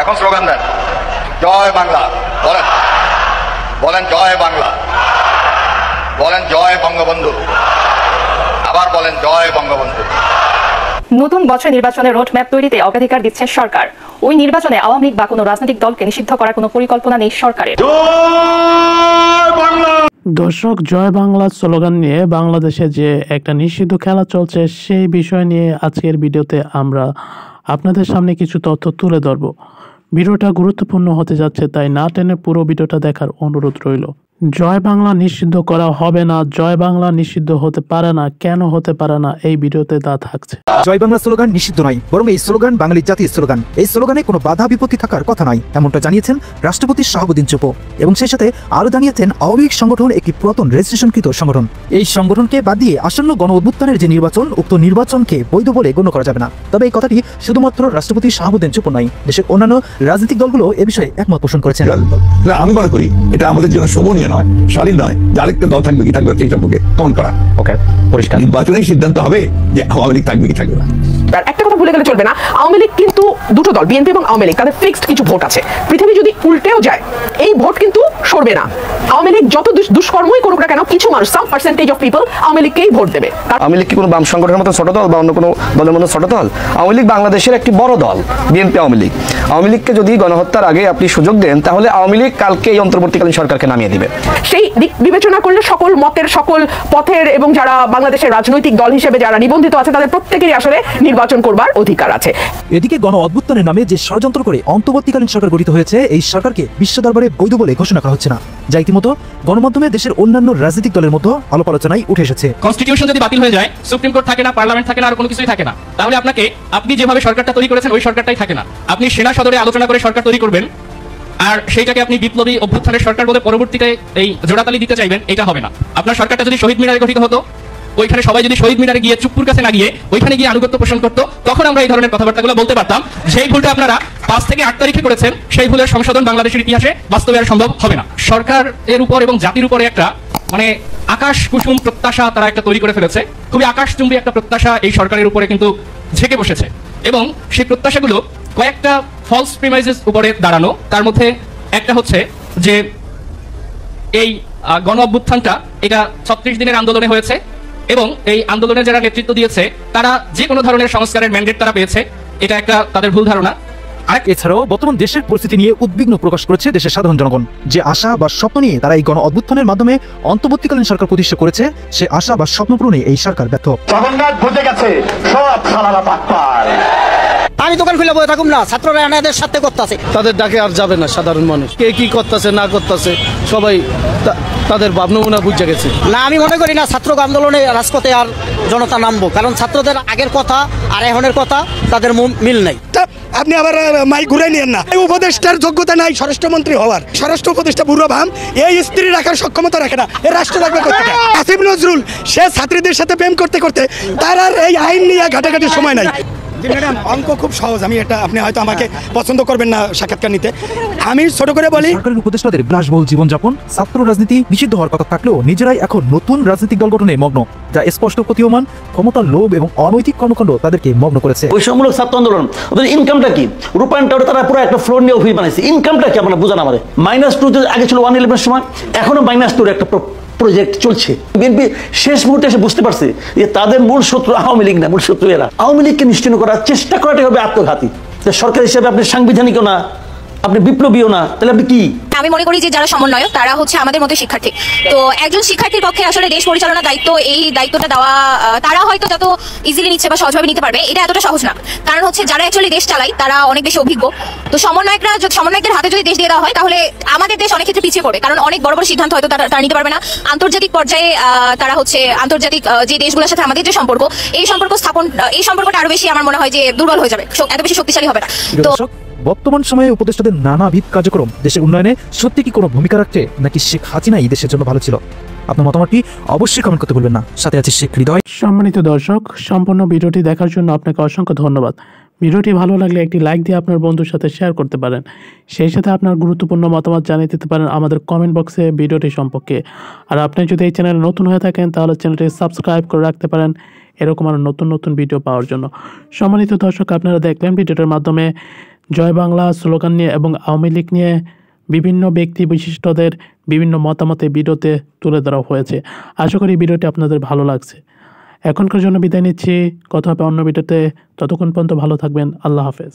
এখন স্লোগান দেন, জয় বাংলা। বলেন বলেন জয় বাংলা, বলেন জয় বঙ্গবন্ধু, আবার বলেন জয় বঙ্গবন্ধু। নতুন বছর নির্বাচনের রোডম্যাপ তৈরিতে অগ্রাধিকার দিচ্ছে সরকার। ওই নির্বাচনে আওয়ামী লীগ বা কোনো রাজনৈতিক দলকে নিষিদ্ধ করার কোনো পরিকল্পনা নেই সরকারের। দর্শক, জয় বাংলা স্লোগান নিয়ে বাংলাদেশে যে একটা নিষিদ্ধ খেলা চলছে সেই বিষয় নিয়ে আজকের ভিডিওতে আমরা আপনাদের সামনে কিছু তথ্য তুলে ধরব। ভিডিওটা গুরুত্বপূর্ণ হতে যাচ্ছে, তাই না টেনে পুরো ভিডিওটা দেখার অনুরোধ রইল। জয় বাংলা নিষিদ্ধ করা হবে না, জয় বাংলা নিষিদ্ধ হতে পারে না, কেন হতে পারে না, এই ভিডিওতে তা থাকছে। জয় বাংলা স্লোগান নিষিদ্ধ নয়, বরং এই স্লোগান বাঙালির জাতীয় স্লোগান। এই স্লোগানে কোনো বাধা বিপত্তি থাকার কথা নয়, এমনটা জানিয়েছেন রাষ্ট্রপতি শাহাবুদ্দিন চুপ্পু। এবং সেই সাথে আরও জানিয়েছেন আওয়ামী লীগ সংগঠন একটি পুরাতন রেজিস্ট্রেশনকৃত সংগঠন। এই সংগঠনকে বাদ দিয়ে আসন্ন গণ অভ্যুত্থানের যে নির্বাচন, উক্ত নির্বাচনকে বৈধ বলে গণ্য করা যাবে না। তবে এই কথাটি শুধুমাত্র রাষ্ট্রপতি শাহাবুদ্দিন চুপ্পু নয়, দেশের অন্যান্য রাজনৈতিক দলগুলো এ বিষয়ে একমত পোষণ করেছেন। আমি মনে করি এটা আমাদের জন্য শোভনীয় নয়, শালীন নয় যে আরেকটা দল থাকবে কি থাকবে এই সম্পর্কে কমেন্ট করা। ওকে, পরিষ্কার নির্বাচনের সিদ্ধান্ত হবে যে আওয়ামী লীগ থাকবে কি থাকবে না। একটা কথা ভুলে গেলে চলবে না, আওয়ামী লীগ কিন্তু দুটো দল, বিএনপি এবং আওয়ামী লীগ, তাদের ফিক্সড কিছু ভোট আছে। পৃথিবী যদি উল্টেও যায় এই ভোট কিন্তু সরবে না। আওয়ামী লীগ যত দুষ্কর্মই করুক না কেন, কিছু মানুষ, some percentage of people Awami লীগকেই ভোট দেবে। আওয়ামী লীগ কি কোনো বাম সংগঠনের মতো ছোট দল বা অন্য কোনো দলের মতো ছোট দল? আওয়ামী লীগ বাংলাদেশের একটি বড় দল, বিএনপি আওয়ামী লীগ। আওয়ামী লীগকে যদি গণহত্যার আগে আপনি সুযোগ দেন, তাহলে আওয়ামী লীগ কালকে এই অন্তর্বর্তীকালীন সরকারকে নামিয়ে দিবে। সেই দিক বিবেচনা করলে সকল মতের, সকল পথের এবং যারা বাংলাদেশের রাজনৈতিক দল হিসেবে যারা নিবন্ধিত আছে তাদের প্রত্যেকেরই আসলে নির্বাচন করবার অধিকার আছে। এদিকে গণ অভ্যুত্থানের নামে যে ষড়যন্ত্র করে অন্তর্বর্তীকালীন সরকার গঠিত হয়েছে, এই সরকারকে বিশ্ব দরবারে বৈধ বলে ঘোষণা করা হচ্ছে না, যা ইতিমধ্যে গণমাধ্যমে দেশের অন্যান্য রাজনৈতিক দলের মধ্যে আলাপ আলোচনায় উঠে এসেছে। কনস্টিটিউশন যদি বাতিল হয়ে যায়, সুপ্রিম কোর্ট থাকে না, পার্লামেন্ট থাকে না, আর কোনো কিছুই থাকে না, তাহলে আপনি যেভাবে সরকারটা তৈরি করেছেন ওই সরকারটাই থাকে না। আপনি সেনা সদরে আলোচনা করে সরকার তৈরি করবেন, আর সেইটাকে আপনি বিপ্লবী অভ্যুত্থানের সরকার বলে পরবর্তীতে এই জোড়াতালি দিতে চাইবেন, এটা হবে না। আপনার সরকারটা যদি শহীদ মিনারে গঠিত হতো, ওইখানে সবাই যদি শহীদ মিনারে গিয়ে চুপ্পুর কাছে না গিয়ে ওইখানে গিয়ে আনুগত্য পোষণ করতো, তখন আমরা এই ধরনের কথাবার্তাগুলো বলতে পারতাম। সেই ভুলটা আপনারা 5 থেকে 8 তারিখে করেছেন, সেই ভুলের সংশোধন বাংলাদেশের ইতিহাসে বাস্তবে আর সম্ভব হবে না। সরকার এর উপর এবং জাতির উপরে একটা আকাশ কুসুম প্রত্যাশা তারা একটা তৈরি করে ফেলেছে। খুবই আকাশচুম্বী একটা প্রত্যাশা এই সরকারের উপরে কিন্তু ঝেঁকে বসেছে, এবং সেই প্রত্যাশাগুলো কয়েকটা ফলস প্রিমাইসেস উপরে দাঁড়ানো। তার মধ্যে একটা হচ্ছে যে এই গণ অভ্যুত্থানটা এটা 36 দিনের আন্দোলনে হয়েছে, এবং এই আন্দোলনের যারা নেতৃত্ব দিয়েছে তারা যে কোনো ধরনের সংস্কারের ম্যান্ডেট তারা পেয়েছে, এটা একটা তাদের ভুল ধারণা। এছাড়াও বর্তমান দেশের পরিস্থিতি নিয়ে উদ্বিগ্ন প্রকাশ করেছে দেশের সাধারণ জনগণ। যে আশা বা স্বপ্ন নিয়ে তারা এই গণ অভ্যুত্থানের মাধ্যমে অন্তর্বর্তীকালীন সরকার প্রতিষ্ঠা করেছে, সে আশা বা স্বপ্ন পূরণে এই সরকার ব্যর্থ। জগন্নাথ বুঝে গেছে সব শালারা বাটপার। আমি দোকান খুলে বসে থাকুম না, ছাত্ররা এনাদের সাথে করতেছে, তাদের ডাকে আর যাবে না সাধারণ মানুষ। কে কি করতেছে না করতেছে সবাই তাদের ভাবনা বুঝে গেছে। না, আমি মনে করি না ছাত্র আন্দোলনে রাজপথে আর জনতা নামবো, কারণ ছাত্রদের আগের কথা আর এখনের কথা তাদের মিল নাই। আপনি আবার মাই ঘুরে নিয়েন না। এই উপদেষ্টার যোগ্যতা নাই স্বরাষ্ট্রমন্ত্রী হওয়ার। স্বরাষ্ট্র উপদেষ্টা বুড়ো ভাম, এই স্ত্রী রাখার সক্ষমতা রাখে না, এই রাষ্ট্র রাখবে কোথায়? আসিফ নজরুল সে ছাত্রীদের সাথে প্রেম করতে করতে তার আর এই আইন নিয়ে ঘাটাঘাটির সময় নাই। ম্যাডাম, অঙ্ক খুব সহজ, আমি এটা আপনি হয়তো আমাকে পছন্দ করবেন না সাক্ষাৎকার নিতে, আমি ছোট করে বলি। সরকারের উপদেষ্টাদের বিলাসবহুল জীবনযাপন, ছাত্র রাজনীতি নিষিদ্ধ হওয়ার কথা থাকলেও নিজেরাই এখন নতুন রাজনৈতিক দল গঠনে মগ্ন, যা স্পষ্ট প্রতীয়মান। ক্ষমতার লোভ এবং অনৈতিক কর্মকাণ্ড তাদেরকে মগ্ন করেছে। বৈষম্যমূলক ছাত্র আন্দোলন, ওদের ইনকামটা কি? রূপায়ণ টাওয়ারে তারা পুরো একটা ফ্লোর নিয়ে অফিস বানাইছে। ইনকামটা কি আপনারা বুঝান আমাদের? -2 আগে ছিল 111 সময়, এখনো -2 একটা প্রজেক্ট চলছে। বিএনপি শেষ মুহূর্তে এসে বুঝতে পারছে যে তাদের মূল শত্রু আওয়ামী লীগ না, মূল শত্রু এরা। আওয়ামী লীগকে নিশ্চিহ্ন করার চেষ্টা করাটাই হবে আত্মঘাতী। সরকার হিসেবে আপনি সাংবিধানিকও না, আপনি বিপ্লবীও না, তাহলে আপনি কি? আমি মনে করি যে যারা সমন্বয়ক তারা হচ্ছে আমাদের মতো শিক্ষার্থী। তো একজন শিক্ষার্থীর পক্ষে আসলে দেশ পরিচালনার দায়িত্ব, এই দায়িত্বটা দেওয়া তারা হয়তো যত ইজিলি নিচ্ছে বা সহজভাবে নিতে পারবে, এটা এতটা সহজ না। কারণ হচ্ছে যারা অ্যাকচুয়ালি দেশ চালায় তারা অনেক বেশি অভিজ্ঞ। তো সমন্বয়কদের হাতে যদি দেশ দিয়ে দেওয়া হয়, তাহলে আমাদের দেশ অনেক ক্ষেত্রে পিছিয়ে পড়বে, কারণ অনেক বড় বড় সিদ্ধান্ত হয়তো তারা নিতে পারবে না। আন্তর্জাতিক পর্যায়ে তারা হচ্ছে আন্তর্জাতিক যে দেশগুলোর সাথে আমাদের যে সম্পর্ক, এই সম্পর্কটা আরো বেশি আমার মনে হয় যে দুর্বল হয়ে যাবে, এত বেশি শক্তিশালী হবে না। তো বর্তমান সময়ে উপদেষ্টাদের নানাবিধ কার্যক্রম দেশের উন্নয়নে সত্যি কি কোনো ভূমিকা রাখছে, নাকি শেখ হাসিনাই দেশের জন্য ভালো ছিল? আপনার মতামতটি অবশ্যই কমেন্ট করতে ভুলবেন না। সাথে আছে শেখ হৃদয়। সম্মানিত দর্শক, সম্পূর্ণ ভিডিওটি দেখার জন্য আপনাকে অসংখ্য ধন্যবাদ। ভিডিওটি ভালো লাগলে একটি লাইক দিয়ে আপনার বন্ধুর সাথে শেয়ার করতে পারেন। সেই সাথে আপনার গুরুত্বপূর্ণ মতামত জানিয়ে দিতে পারেন আমাদের কমেন্ট বক্সে ভিডিওটি সম্পর্কে। আর আপনি যদি এই চ্যানেলে নতুন হয়ে থাকেন তাহলে চ্যানেলটি সাবস্ক্রাইব করে রাখতে পারেন এরকম আরও নতুন নতুন ভিডিও পাওয়ার জন্য। সম্মানিত দর্শক, আপনারা দেখলেন ভিডিওটার মাধ্যমে জয় বাংলা স্লোগান নিয়ে এবং আওয়ামী লীগ নিয়ে বিভিন্ন ব্যক্তি বিশিষ্টদের বিভিন্ন মতামতে ভিডিওতে তুলে ধরা হয়েছে। আশা করি ভিডিওটি আপনাদের ভালো লাগছে। এখনকার জন্য বিদায় নিচ্ছি, কথা হবে অন্য ভিডিওতে। ততক্ষণ পর্যন্ত ভালো থাকবেন। আল্লাহ হাফেজ।